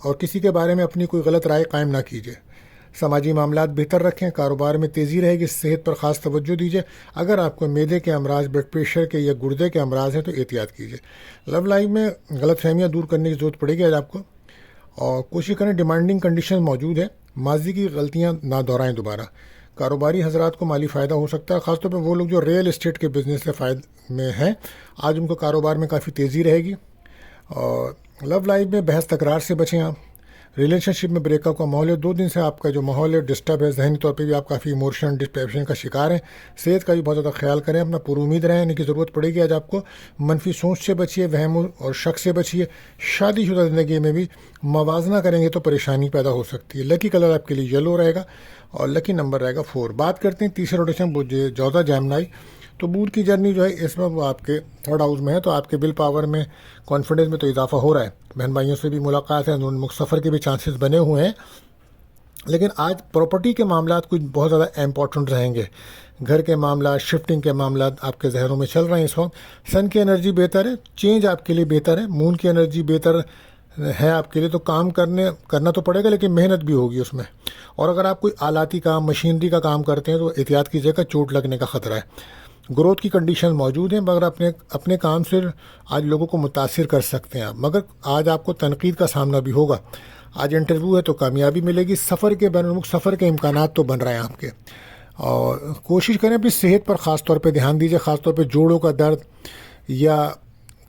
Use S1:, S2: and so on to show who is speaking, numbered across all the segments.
S1: اور کسی کے بارے میں اپنی کوئی غلط رائے قائم نہ کیجیے. سماجی معاملات بہتر رکھیں. کاروبار میں تیزی رہے گی. صحت پر خاص توجہ دیجیے. اگر آپ کو معدے کے امراض، بلڈ پریشر کے یا گردے کے امراض ہیں تو احتیاط کیجیے. لو لائف میں غلط فہمیاں دور کرنے کی ضرورت پڑے گی آج آپ کو. اور کوشش کریں، ڈیمانڈنگ کنڈیشن موجود ہے، ماضی کی غلطیاں نہ دہرائیں دوبارہ. کاروباری حضرات کو مالی فائدہ ہو سکتا ہے، خاص طور پہ وہ لوگ جو ریئل اسٹیٹ کے بزنس سے فائدہ میں ہیں. آج ان کو کاروبار میں کافی تیزی رہے گی. اور لو لائف میں بحث تکرار سے بچیں آپ. ریلیشن شپ میں بریک اپ کا ماحول ہے. 2 دن سے آپ کا جو ماحول ہے ڈسٹرب ہے، ذہنی طور پہ بھی آپ کافی ایموشن ڈپریشن کا شکار ہیں. صحت کا بھی بہت زیادہ خیال کریں. اپنا پر امید رہیں کی ضرورت پڑے گی آج آپ کو. منفی سوچ سے بچیے، وہم اور شک سے بچیے. شادی شدہ زندگی میں بھی موازنہ کریں گے تو پریشانی پیدا ہو سکتی ہے. لکی کلر آپ کے لیے یلو رہے گا اور لکی نمبر رہے گا 4. بات کرتے ہیں تیسرے روٹیشن جوزا جیمنائی. تو بدھ کی جرنی جو ہے اس میں وہ آپ کے 3rd ہاؤس میں ہے، تو آپ کے ول پاور میں، کانفیڈنس میں تو اضافہ ہو رہا ہے. بہن بھائیوں سے بھی ملاقات ہے، سفر کے بھی چانسز بنے ہوئے ہیں. لیکن آج پراپرٹی کے معاملات کچھ بہت زیادہ امپورٹنٹ رہیں گے. گھر کے معاملات، شفٹنگ کے معاملات آپ کے ذہنوں میں چل رہے ہیں اس وقت. سن کی انرجی بہتر ہے، چینج آپ کے لیے بہتر ہے. مون کی انرجی بہتر ہے آپ کے لیے، تو کام کرنا تو پڑے گا لیکن محنت بھی ہوگی اس میں. اور اگر آپ کوئی آلاتی کام، مشینری کا کام کرتے ہیں تو احتیاط کیجیے گا، چوٹ لگنے کا خطرہ ہے. گروتھ کی کنڈیشن موجود ہیں، مگر اپنے کام سے آج لوگوں کو متاثر کر سکتے ہیں آپ. مگر آج آپ کو تنقید کا سامنا بھی ہوگا. آج انٹرویو ہے تو کامیابی ملے گی. سفر کے بین الملک سفر کے امکانات تو بن رہے ہیں آپ کے. اور کوشش کریں اپنی صحت پر خاص طور پہ دھیان دیجیے. خاص طور پہ جوڑوں کا درد یا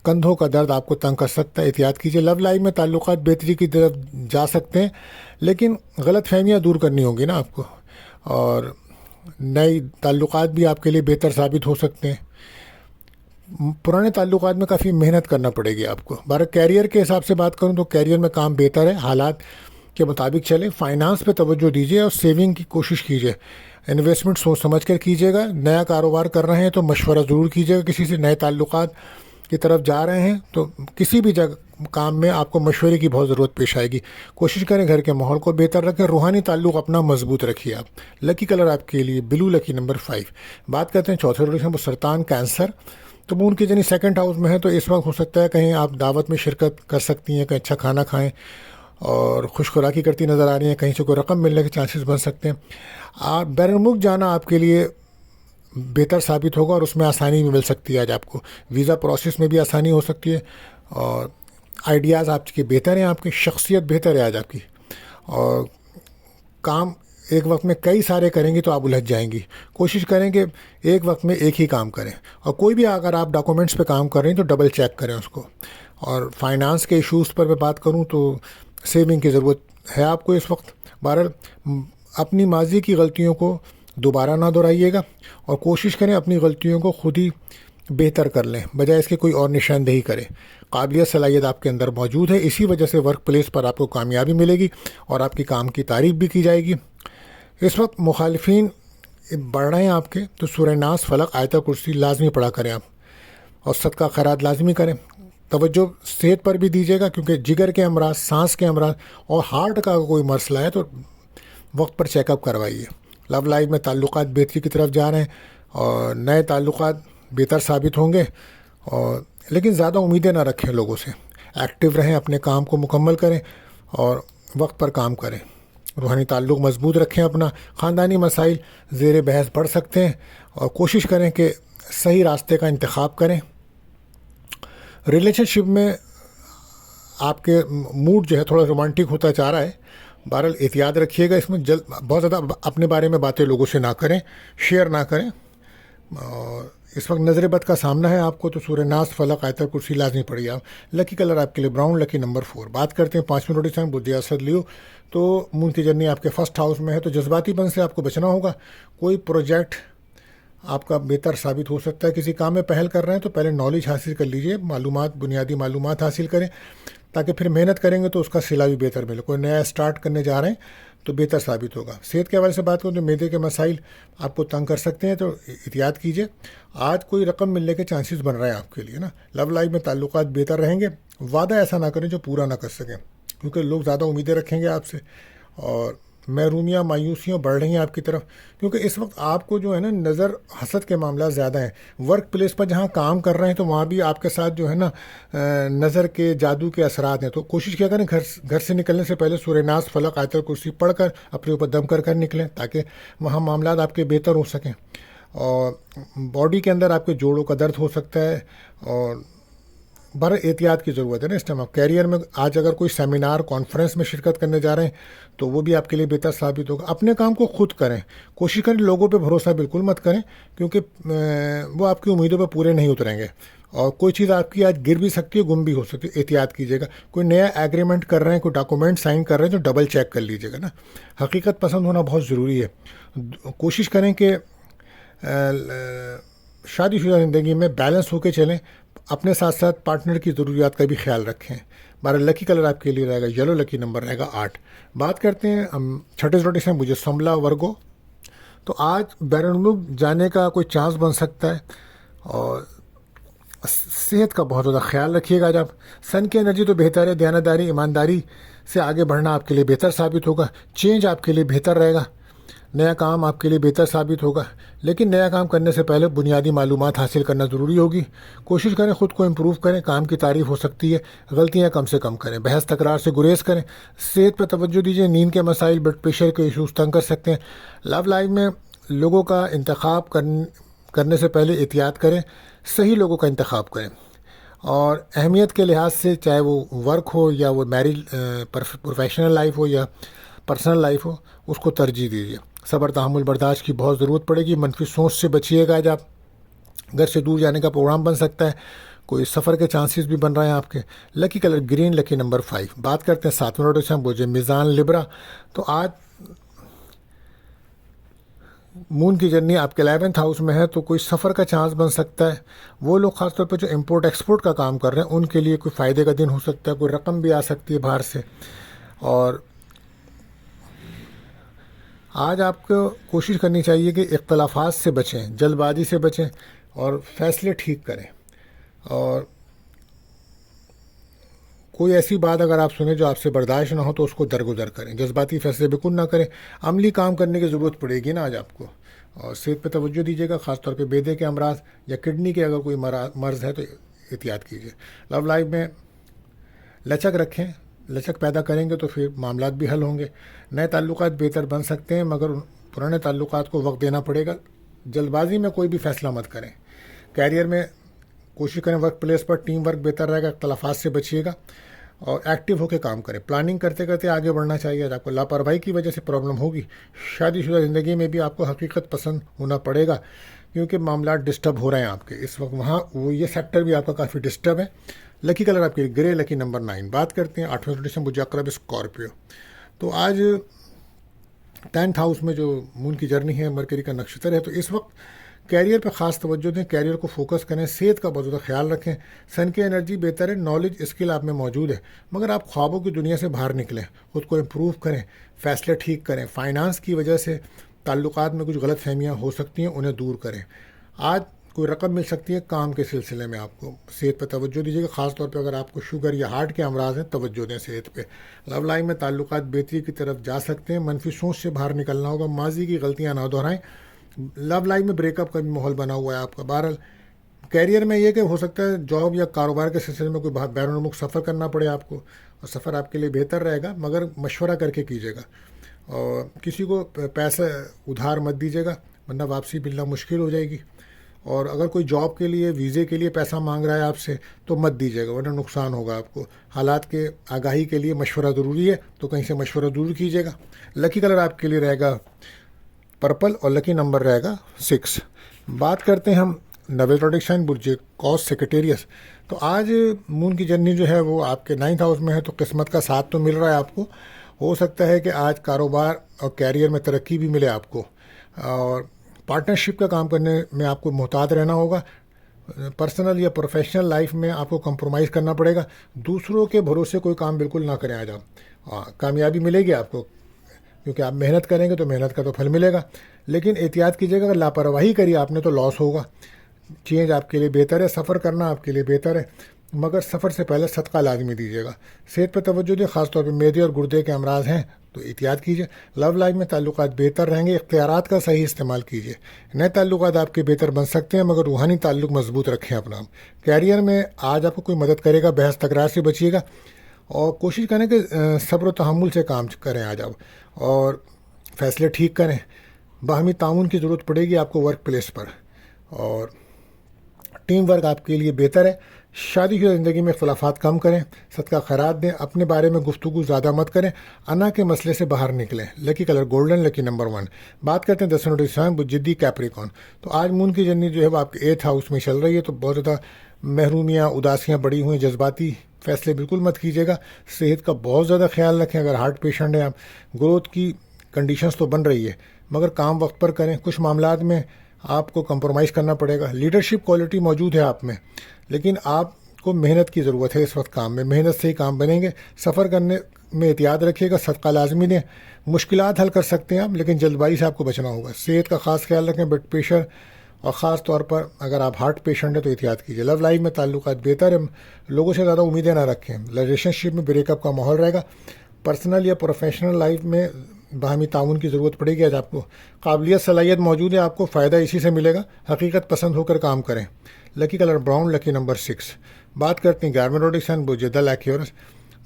S1: کندھوں کا درد آپ کو تنگ کر سکتا ہے، احتیاط کیجیے. لو لائف میں تعلقات بہتری کی طرف جا سکتے ہیں، لیکن غلط فہمیاں دور کرنی ہوں گی نا آپ کو. اور نئے تعلقات بھی آپ کے لیے بہتر ثابت ہو سکتے ہیں. پرانے تعلقات میں کافی محنت کرنا پڑے گی آپ کو. کیریئر کے حساب سے بات کروں تو کیریئر میں کام بہتر ہے، حالات کے مطابق چلیں. فائنانس پہ توجہ دیجیے اور سیونگ کی کوشش کیجیے. انویسٹمنٹ سوچ سمجھ کر کیجیے گا. نیا کاروبار کر رہے ہیں تو مشورہ ضرور کیجیے گا. کسی سے نئے تعلقات کی طرف جا رہے ہیں تو کسی بھی کام میں آپ کو مشورے کی بہت ضرورت پیش آئے گی. کوشش کریں گھر کے ماحول کو بہتر رکھیں. روحانی تعلق اپنا مضبوط رکھیے آپ. لکی کلر آپ کے لیے بلو، لکی نمبر 5. بات کرتے ہیں چوتھے روٹیشن پر سرطان، کینسر. تو مون کی جنی 2nd ہاؤس میں ہے، تو اس وقت ہو سکتا ہے کہیں آپ دعوت میں شرکت کر سکتی ہیں، کہیں اچھا کھانا کھائیں اور خوش خوراکی کرتی نظر آ رہی ہیں. کہیں سے کوئی رقم ملنے کے چانسز بن سکتے ہیں. آپ بیرون ملک جانا آپ کے لیے بہتر ثابت ہوگا اور اس میں آسانی بھی مل سکتی ہے آج آپ کو. ویزا پروسیس میں بھی آسانی ہو سکتی ہے. اور آئیڈیاز آپ کے بہتر ہیں، آپ کی شخصیت بہتر ہے آج آپ کی. اور کام ایک وقت میں کئی سارے کریں گی تو آپ الجھ جائیں گی. کوشش کریں کہ ایک وقت میں ایک ہی کام کریں. اور کوئی بھی اگر آپ ڈاکومنٹس پہ کام کر رہے ہیں تو ڈبل چیک کریں اس کو. اور فائنانس کے ایشوز پر میں بات کروں تو سیونگ کی ضرورت ہے آپ کو اس وقت. بہرحال اپنی ماضی کی غلطیوں کو دوبارہ نہ دہرائیے گا اور کوشش کریں اپنی غلطیوں کو خود ہی بہتر کر لیں، بجائے اس کے کوئی اور نشاندہی کریں. قابلیت، صلاحیت آپ کے اندر موجود ہے، اسی وجہ سے ورک پلیس پر آپ کو کامیابی ملے گی اور آپ کی کام کی تعریف بھی کی جائے گی. اس وقت مخالفین بڑھ رہے ہیں آپ کے، تو سورہ ناس، فلق، آیت کرسی لازمی پڑھا کریں آپ. اور صدقہ خیرات لازمی کریں. توجہ صحت پر بھی دیجیے گا، کیونکہ جگر کے امراض، سانس کے امراض اور ہارٹ کا کوئی مسئلہ ہے تو وقت پر چیک اپ کروائیے. لو لائف میں تعلقات بہتری کی طرف جا رہے ہیں اور نئے تعلقات بہتر ثابت ہوں گے. اور لیکن زیادہ امیدیں نہ رکھیں لوگوں سے. ایکٹیو رہیں، اپنے کام کو مکمل کریں اور وقت پر کام کریں. روحانی تعلق مضبوط رکھیں اپنا. خاندانی مسائل زیر بحث بڑھ سکتے ہیں اور کوشش کریں کہ صحیح راستے کا انتخاب کریں. ریلیشن شپ میں آپ کے موڈ جو ہے تھوڑا رومانٹک ہوتا جا رہا ہے. بہرحال احتیاط رکھیے گا. اس میں بہت زیادہ اپنے بارے میں باتیں لوگوں سے نہ کریں، شیئر نہ کریں. اور اس وقت نظر بد کا سامنا ہے آپ کو، تو سورہ ناس، فلق، آیت کرسی لازمی پڑھی آپ. لکی کلر آپ کے لیے براؤن، لکی نمبر 4. بات کرتے ہیں 5ویں روٹیشن بدھ اسد لیو. تو مون کی جرنی آپ کے 1st ہاؤس میں ہے، تو جذباتی پن سے آپ کو بچنا ہوگا. کوئی پروجیکٹ آپ کا بہتر ثابت ہو سکتا ہے. کسی کام میں پہل کر رہے ہیں تو پہلے نالج حاصل کر لیجئے، معلومات، بنیادی معلومات حاصل کریں، تاکہ پھر محنت کریں گے تو اس کا صلہ بھی بہتر ملے. کوئی نیا اسٹارٹ کرنے جا رہے ہیں تو بہتر ثابت ہوگا. صحت کے حوالے سے بات کروں تو معدے کے مسائل آپ کو تنگ کر سکتے ہیں، تو احتیاط کیجیے. آج کوئی رقم ملنے کے چانسز بن رہے ہیں آپ کے لیے نا. لو لائف میں تعلقات بہتر رہیں گے. وعدہ ایسا نہ کریں جو پورا نہ کر سکیں، کیونکہ لوگ زیادہ امیدیں رکھیں گے آپ سے اور محرومیاں مایوسیاں بڑھ رہی ہیں آپ کی طرف، کیونکہ اس وقت آپ کو جو ہے نا نظر حسد کے معاملات زیادہ ہیں. ورک پلیس پر جہاں کام کر رہے ہیں تو وہاں بھی آپ کے ساتھ جو ہے نا نظر کے جادو کے اثرات ہیں. تو کوشش کیا کریں گھر سے نکلنے سے پہلے سورہ ناس فلق آیت الکرسی پڑھ کر اپنے اوپر دم کر نکلیں، تاکہ وہاں معاملات آپ کے بہتر ہو سکیں. اور باڈی کے اندر آپ کے جوڑوں کا درد ہو سکتا ہے، اور بڑا احتیاط کی ضرورت ہے نا اس ٹائم. آپ کیریئر میں آج اگر کوئی سیمینار کانفرنس میں شرکت کرنے جا رہے ہیں تو وہ بھی آپ کے لیے بہتر ثابت ہوگا. اپنے کام کو خود کریں، کوشش کریں لوگوں پہ بھروسہ بالکل مت کریں، کیونکہ وہ آپ کی امیدوں پہ پورے نہیں اتریں گے. اور کوئی چیز آپ کی آج گر بھی سکتی ہے، گم بھی ہو سکتی ہے. احتیاط کیجیے گا. کوئی نیا ایگریمنٹ کر رہے ہیں، کوئی ڈاکومنٹ سائن کر رہے ہیں تو ڈبل چیک کر لیجیے گا نا. حقیقت پسند ہونا بہت ضروری ہے. کوشش کریں کہ شادی شدہ زندگی میں بیلنس ہو کے چلیں، اپنے ساتھ ساتھ پارٹنر کی ضروریات کا بھی خیال رکھیں. ہمارا لکی کلر آپ کے لیے رہے گا یلو، لکی نمبر رہے گا 8. بات کرتے ہیں ہم چھٹے زوڈی سے مجھے سملا ورگو. تو آج بیرون ملک جانے کا کوئی چانس بن سکتا ہے، اور صحت کا بہت زیادہ خیال رکھیے گا. جب سن کی انرجی تو بہتر ہے، دیانتداری ایمانداری سے آگے بڑھنا آپ کے لیے بہتر ثابت ہوگا. چینج آپ کے لیے بہتر رہے گا، نیا کام آپ کے لیے بہتر ثابت ہوگا. لیکن نیا کام کرنے سے پہلے بنیادی معلومات حاصل کرنا ضروری ہوگی. کوشش کریں خود کو امپروو کریں. کام کی تعریف ہو سکتی ہے، غلطیاں کم سے کم کریں. بحث تکرار سے گریز کریں. صحت پہ توجہ دیجیے. نیند کے مسائل، بلڈ پریشر کے ایشوز تنگ کر سکتے ہیں. لو لائف میں لوگوں کا انتخاب کرنے سے پہلے احتیاط کریں. صحیح لوگوں کا انتخاب کریں، اور اہمیت کے لحاظ سے چاہے وہ ورک ہو یا وہ میرج پروفیشنل لائف ہو یا پرسنل لائف ہو، اس کو ترجیح دیجیے. صبر تحمل برداشت کی بہت ضرورت پڑے گی. منفی سوچ سے بچیے گا. جب گھر سے دور جانے کا پروگرام بن سکتا ہے، کوئی سفر کے چانسز بھی بن رہے ہیں آپ کے. لکی کلر گرین، لکی نمبر 5. بات کرتے ہیں 7 منٹ سے. ہم بوجھے میزان لبرا. تو آج مون کی جرنی آپ کے 11th ہاؤس میں ہے، تو کوئی سفر کا چانس بن سکتا ہے. وہ لوگ خاص طور پہ جو امپورٹ ایکسپورٹ کا کام کر رہے ہیں ان کے لیے کوئی فائدے کا دن ہو سکتا ہے. کوئی رقم بھی آ سکتی ہے باہر سے. اور آج آپ کو کوشش کرنی چاہیے کہ اختلافات سے بچیں، جلد بازی سے بچیں، اور فیصلے ٹھیک کریں. اور کوئی ایسی بات اگر آپ سنیں جو آپ سے برداشت نہ ہو تو اس کو درگزر کریں. جذباتی فیصلے بالکل نہ کریں. عملی کام کرنے کی ضرورت پڑے گی نا آج آپ کو. اور صحت پہ توجہ دیجیے گا، خاص طور پہ بیدے کے امراض یا کڈنی کے اگر کوئی مرض ہے تو احتیاط کیجیے. لو لائف میں لچک رکھیں. لچک پیدا کریں گے تو پھر معاملات بھی حل ہوں گے. نئے تعلقات بہتر بن سکتے ہیں، مگر پرانے تعلقات کو وقت دینا پڑے گا. جلد بازی میں کوئی بھی فیصلہ مت کریں. کیریئر میں کوشش کریں ورک پلیس پر ٹیم ورک بہتر رہے گا. اختلافات سے بچیے گا اور ایکٹیو ہو کے کام کریں. پلاننگ کرتے کرتے آگے بڑھنا چاہیے. آپ کو لاپرواہی کی وجہ سے پرابلم ہوگی. شادی شدہ زندگی میں بھی آپ کو حقیقت پسند ہونا پڑے گا، کیونکہ معاملات ڈسٹرب ہو رہے ہیں آپ کے اس وقت. وہاں یہ سیکٹر بھی آپ کا کافی ڈسٹرب ہے. لکی کلر آپ کے گرے، لکی نمبر 9. بات کرتے ہیں 8ویں سے مجھے اقرب اسکارپیو. تو آج 10th ہاؤس میں جو مون کی جرنی ہے، مرکری کا نکشتر ہے، تو اس وقت کیریئر پہ خاص توجہ دیں. کیریئر کو فوکس کریں. صحت کا بہت زیادہ خیال رکھیں. سن کی انرجی بہتر ہے. نالج اسکل آپ میں موجود ہے، مگر آپ خوابوں کی دنیا سے باہر نکلیں. خود کو امپروو کریں. فیصلے ٹھیک کریں. فائنانس کی وجہ سے تعلقات میں کچھ غلط فہمیاں ہو سکتی ہیں، انہیں دور کریں. آج کوئی رقم مل سکتی ہے کام کے سلسلے میں. آپ کو صحت پہ توجہ دیجیے گا. خاص طور پہ اگر آپ کو شوگر یا ہارٹ کے امراض ہیں، توجہ دیں صحت پہ. لو لائف میں تعلقات بہتری کی طرف جا سکتے ہیں. منفی سوچ سے باہر نکلنا ہوگا. ماضی کی غلطیاں نہ دہرائیں. لو لائف میں بریک اپ کا بھی ماحول بنا ہوا ہے آپ کا. بہرحال کیریئر میں یہ کہ ہو سکتا ہے جاب یا کاروبار کے سلسلے میں کوئی بیرون ملک سفر کرنا پڑے آپ کو، اور سفر آپ کے لیے بہتر رہے گا، مگر مشورہ کر کے کیجیے گا. اور کسی کو پیسہ ادھار مت دیجیے گا، ورنہ واپسی ملنا مشکل ہو جائے گی. اور اگر کوئی جاب کے لیے ویزے کے لیے پیسہ مانگ رہا ہے آپ سے تو مت دیجیے گا، ورنہ نقصان ہوگا آپ کو. حالات کے آگاہی کے لیے مشورہ ضروری ہے، تو کہیں سے مشورہ ضرور کیجیے گا. لکی کلر آپ کے لیے رہے گا پرپل، اور لکی نمبر رہے گا 6. بات کرتے ہیں ہم نوے زوڈک سائن برج قوس سیکریٹریس. تو آج مون کی جرنی جو ہے وہ آپ کے 9th ہاؤس میں ہے، تو قسمت کا ساتھ تو مل رہا ہے آپ کو. ہو سکتا ہے کہ آج کاروبار اور کیریئر میں ترقی بھی ملے آپ کو. اور پارٹنرشپ کا کام کرنے میں آپ کو محتاط رہنا ہوگا. پرسنل یا پروفیشنل لائف میں آپ کو کمپرومائز کرنا پڑے گا. دوسروں کے بھروسے کوئی کام بالکل نہ کریں آج آپ. کامیابی ملے گی آپ کو، کیونکہ آپ محنت کریں گے تو محنت کا تو پھل ملے گا. لیکن احتیاط کیجیے گا، اگر لاپرواہی کری آپ نے تو لاس ہوگا. چینج آپ کے لیے بہتر ہے. سفر کرنا آپ کے لیے بہتر ہے. مگر سفر سے پہلے صدقہ لازمی دیجیے گا۔ صحت پہ توجہ دیں، خاص طور پہ معدے اور گردے کے امراض ہیں تو احتیاط کیجیے۔ لو لائف میں تعلقات بہتر رہیں گے، اختیارات کا صحیح استعمال کیجیے۔ نئے تعلقات آپ کے بہتر بن سکتے ہیں مگر روحانی تعلق مضبوط رکھیں اپنا۔ کیریئر میں آج آپ کو کوئی مدد کرے گا، بحث تکرار سے بچیے گا اور کوشش کریں کہ صبر و تحمل سے کام کریں آج آپ، اور فیصلے ٹھیک کریں۔ باہمی تعاون کی ضرورت پڑے گی آپ کو ورک پلیس پر، اور ٹیم ورک آپ کے لیے بہتر ہے۔ شادی شدہ زندگی میں اختلافات کم کریں، صدقہ خیرات دیں، اپنے بارے میں گفتگو زیادہ مت کریں، انا کے مسئلے سے باہر نکلیں۔ لکی کلر گولڈن، لکی نمبر 1۔ بات کرتے ہیں 10 جدی کیپریکون۔ تو آج مون کی جرنی جو ہے وہ آپ کے 8th ہاؤس میں چل رہی ہے، تو بہت زیادہ محرومیاں، اداسیاں بڑی ہوئی، جذباتی فیصلے بالکل مت کیجیے گا۔ صحت کا بہت زیادہ خیال رکھیں، اگر ہارٹ پیشنٹ ہیں آپ، گروتھ کی کنڈیشنز تو بن رہی ہے مگر کام وقت پر کریں۔ کچھ معاملات میں آپ کو کمپرومائز کرنا پڑے گا۔ لیڈرشپ کوالٹی موجود ہے آپ میں، لیکن آپ کو محنت کی ضرورت ہے اس وقت کام میں، محنت سے ہی کام بنیں گے۔ سفر کرنے میں احتیاط رکھیے گا، صدقہ لازمی دیں۔ مشکلات حل کر سکتے ہیں آپ لیکن جلد بازی سے آپ کو بچنا ہوگا۔ صحت کا خاص خیال رکھیں، بلڈ پریشر اور خاص طور پر اگر آپ ہارٹ پیشنٹ ہیں تو احتیاط کیجیے۔ لو لائف میں تعلقات بہتر ہے، لوگوں سے زیادہ امیدیں نہ رکھیں۔ ریلیشن شپ میں بریک اپ کا ماحول رہے گا۔ پرسنل یا پروفیشنل لائف میں باہمی تعاون کی ضرورت پڑے گی آج آپ کو۔ قابلیت، صلاحیت موجود ہے، آپ کو فائدہ اسی سے ملے گا۔ حقیقت پسند ہو کر کام کریں۔ لکی کلر براؤن، لکی نمبر 6۔ بات کرتے ہیں 11 روڈی سن بجدل ایکیورس۔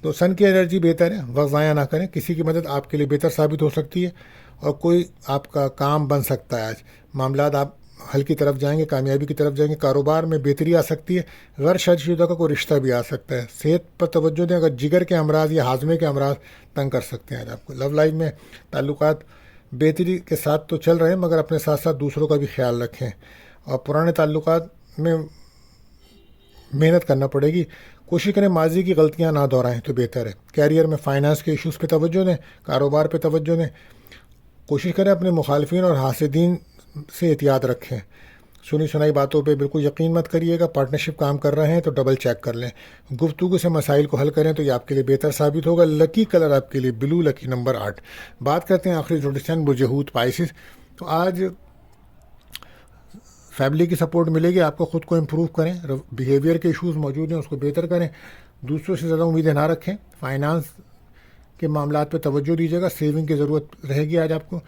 S1: تو سن کی انرجی بہتر ہے، وقت ضائع نہ کریں، کسی کی مدد آپ کے لیے بہتر ثابت ہو سکتی ہے اور کوئی آپ کا کام بن سکتا ہے۔ آج معاملات آپ حل کی طرف جائیں گے، کامیابی کی طرف جائیں گے، کاروبار میں بہتری آ سکتی ہے، غیر شادی شدہ کا کوئی رشتہ بھی آ سکتا ہے۔ صحت پر توجہ دیں، اگر جگر کے امراض یا ہاضمے کے امراض تنگ کر سکتے ہیں آج آپ کو۔ لو لائف میں تعلقات بہتری کے ساتھ تو چل رہے ہیں مگر اپنے ساتھ ساتھ دوسروں کا بھی خیال رکھیں، اور پرانے تعلقات میں محنت کرنا پڑے گی۔ کوشش کریں ماضی کی غلطیاں نہ دہرائیں تو بہتر ہے۔ کیریئر میں فائنانس کے ایشوز پہ توجہ دیں، کاروبار پہ توجہ دیں۔ کوشش کریں اپنے مخالفین اور حاسدین سے احتیاط رکھیں۔ سنی سنائی باتوں پہ بالکل یقین مت کریے گا۔ پارٹنرشپ کام کر رہے ہیں تو ڈبل چیک کر لیں۔ گفتگو سے مسائل کو حل کریں تو یہ آپ کے لیے بہتر ثابت ہوگا۔ لکی کلر آپ کے لیے بلو، لکی نمبر 8۔ بات کرتے ہیں آخری جوڈیشن برج پائسس۔ تو آج فیملی کی سپورٹ ملے گی آپ کو، خود کو امپروو کریں، بیہیویئر کے ایشوز موجود ہیں اس کو بہتر کریں، دوسروں سے زیادہ امیدیں نہ رکھیں، فائنانس کے معاملات پہ توجہ دیجیے گا، سیونگ کی ضرورت رہے گی آج آپ کو۔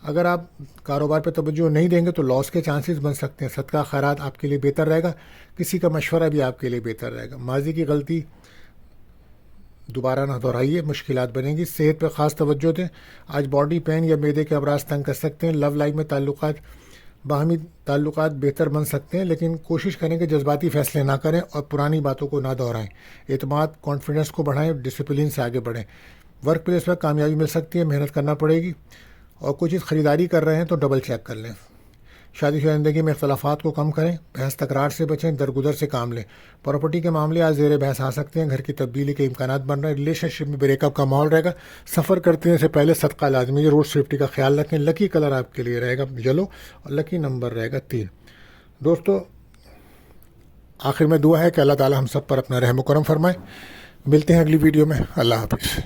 S1: اگر آپ کاروبار پہ توجہ نہیں دیں گے تو لاس کے چانسز بن سکتے ہیں۔ صدقہ خیرات آپ کے لیے بہتر رہے گا، کسی کا مشورہ بھی آپ کے لیے بہتر رہے گا۔ ماضی کی غلطی دوبارہ نہ دہرائیے، مشکلات بنیں گی۔ صحت پہ خاص توجہ دیں، آج باڈی پین یا معدے کے امراض تنگ کر سکتے ہیں۔ لو لائف میں باہمی تعلقات بہتر بن سکتے ہیں لیکن کوشش کریں کہ جذباتی فیصلے نہ کریں اور پرانی باتوں کو نہ دہرائیں۔ اعتماد، کانفیڈنس کو بڑھائیں، ڈسپلن سے آگے بڑھیں۔ ورک پلیس پر کامیابی مل سکتی ہے، محنت کرنا پڑے گی، اور کوئی چیز خریداری کر رہے ہیں تو ڈبل چیک کر لیں۔ شادی شدہ زندگی میں اختلافات کو کم کریں، بحث تکرار سے بچیں، درگزر سے کام لیں۔ پراپرٹی کے معاملے آج زیر بحث آ سکتے ہیں، گھر کی تبدیلی کے امکانات بن رہے ہیں۔ ریلیشن شپ میں بریک اپ کا ماحول رہے گا۔ سفر کرتے سے پہلے صدقہ لازمی ہے، روڈ سیفٹی کا خیال رکھیں۔ لکی کلر آپ کے لیے رہے گا یلو اور لکی نمبر رہے گا 3۔ دوستو آخر میں دعا ہے کہ اللہ تعالی ہم سب پر اپنا رحم و کرم فرمائے۔ ملتے ہیں اگلی ویڈیو میں، اللہ حافظ۔